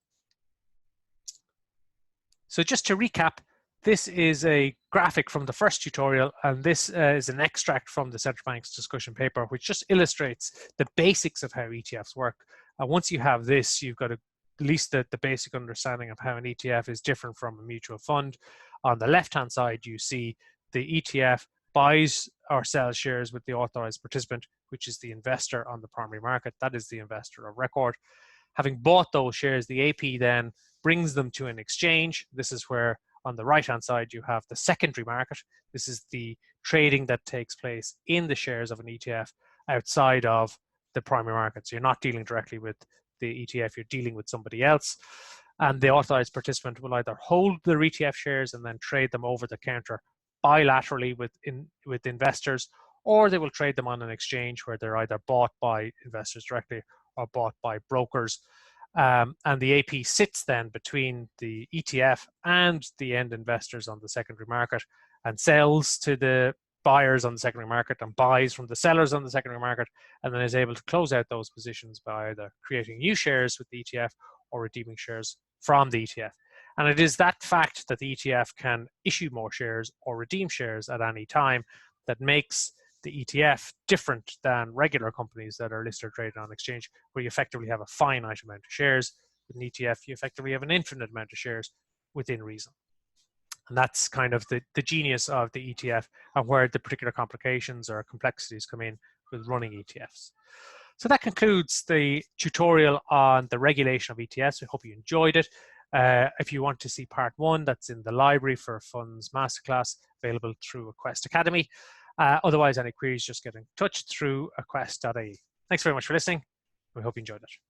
So just to recap, this is a graphic from the first tutorial, and this is an extract from the Central Bank's discussion paper, which just illustrates the basics of how ETFs work. And once you have this, you've got at least the basic understanding of how an ETF is different from a mutual fund. On the left-hand side, you see the ETF buys or sells shares with the authorized participant, which is the investor on the primary market. That is the investor of record. Having bought those shares, the AP then brings them to an exchange. This is where on the right-hand side, you have the secondary market. This is the trading that takes place in the shares of an ETF outside of the primary market. So you're not dealing directly with the ETF, you're dealing with somebody else. And the authorized participant will either hold their ETF shares and then trade them over the counter bilaterally with investors, or they will trade them on an exchange where they're either bought by investors directly or bought by brokers. And the AP sits then between the ETF and the end investors on the secondary market and sells to the buyers on the secondary market and buys from the sellers on the secondary market, and then is able to close out those positions by either creating new shares with the ETF or redeeming shares from the ETF. And it is that fact that the ETF can issue more shares or redeem shares at any time that makes the ETF different than regular companies that are listed or traded on exchange, where you effectively have a finite amount of shares. With an ETF, you effectively have an infinite amount of shares within reason. And that's kind of the genius of the ETF, and where the particular complications or complexities come in with running ETFs. So that concludes the tutorial on the regulation of ETFs. I hope you enjoyed it. If you want to see part 1, that's in the library for Funds Masterclass, available through Aquest Academy. Otherwise, any queries, just get in touch through aquest.ie. Thanks very much for listening. We hope you enjoyed it.